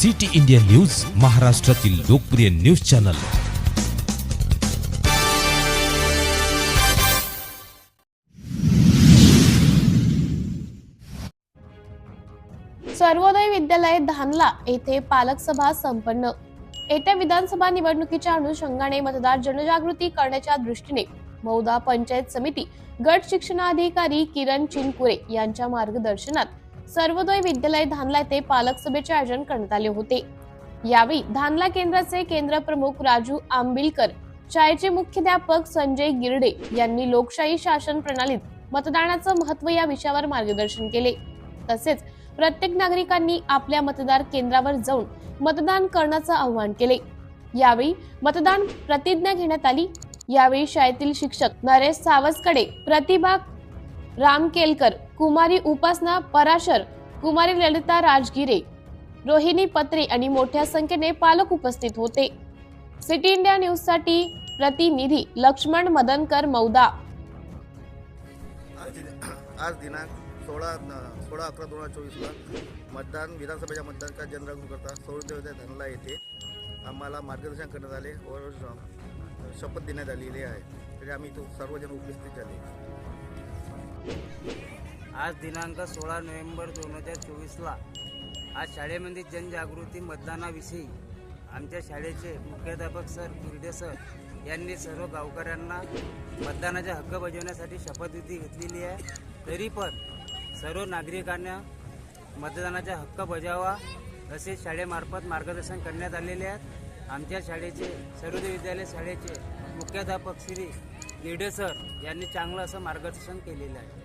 City India news, महाराष्ट्रातील लोकप्रिय news channel. Sarvodaya Vidyalaya Dhanla येथे पालक सभा संपन्न। येत्या विधानसभा निवडणुकीच्या अनुषंगाने मतदार जनजागृती करण्याच्या दृष्टीने मौदा पंचायत समिती गट शिक्षणाधिकारी किरण चिनपुरे यांच्या मार्गदर्शनात सर्वोदय विद्यालय धानला येथे पालक सभेचे आयोजन करण्यात आले होते। यावेळी धानला केंद्राचे केंद्र प्रमुख राजू आंबिलकर, शाळेचे मुख्याध्यापक संजय गिरडे यांनी लोकशाही शासन प्रणालीत मतदानाचं महत्त्व या विषयावर मार्गदर्शन केले। तसेच प्रत्येक नागरिकांनी आपल्या मतदार केंद्रावर जाऊन मतदान करण्याचं आवाहन केले। यावेळी मतदान प्रतिज्ञा घेण्यात आली। यावेळी शाळेतील शिक्षक नरेश सावसकडे, प्रतिभा रामकेलकर, कुमारी उपासना पराशर, कुमारी ललिता राजगिरे, रोहिणी पत्रे आणि मोठ्या संख्येने पालक उपस्थित होते। सिटी इंडिया न्यूज साठी प्रतिनिधी लक्ष्मण मदनकर, मौदा। आज दिनांक 16/11/2024 ला मतदान विधानसभेच्या मतदानाचा जनजागृतीकरता सर्वोदय विद्यालय धानला येथे आम्हाला मार्गदर्शन करण्यात आले व शपथ देण्यात आलेली आहे। तरी आम्ही सर्वजण उपस्थित झाले। आज दिनांक 16 नोव्हेंबर 2024 ला आज शाळेमध्ये जनजागृती मतदानाविषयी आमच्या शाळेचे मुख्याध्यापक सर गिरडे सर यांनी सर्व गावकऱ्यांना मतदानाचा हक्क बजावण्यासाठी शपथविधी घेतलेली आहे। तरी पण सर्व नागरिकांना मतदानाचा हक्क बजावा असे शाळेमार्फत मार्गदर्शन करण्यात आलेले आहे। आमच्या शाळेचे सर्वोदय विद्यालय शाळेचे मुख्याध्यापक श्री गिरडे सर यांनी चांगलं असं मार्गदर्शन केलेलं आहे।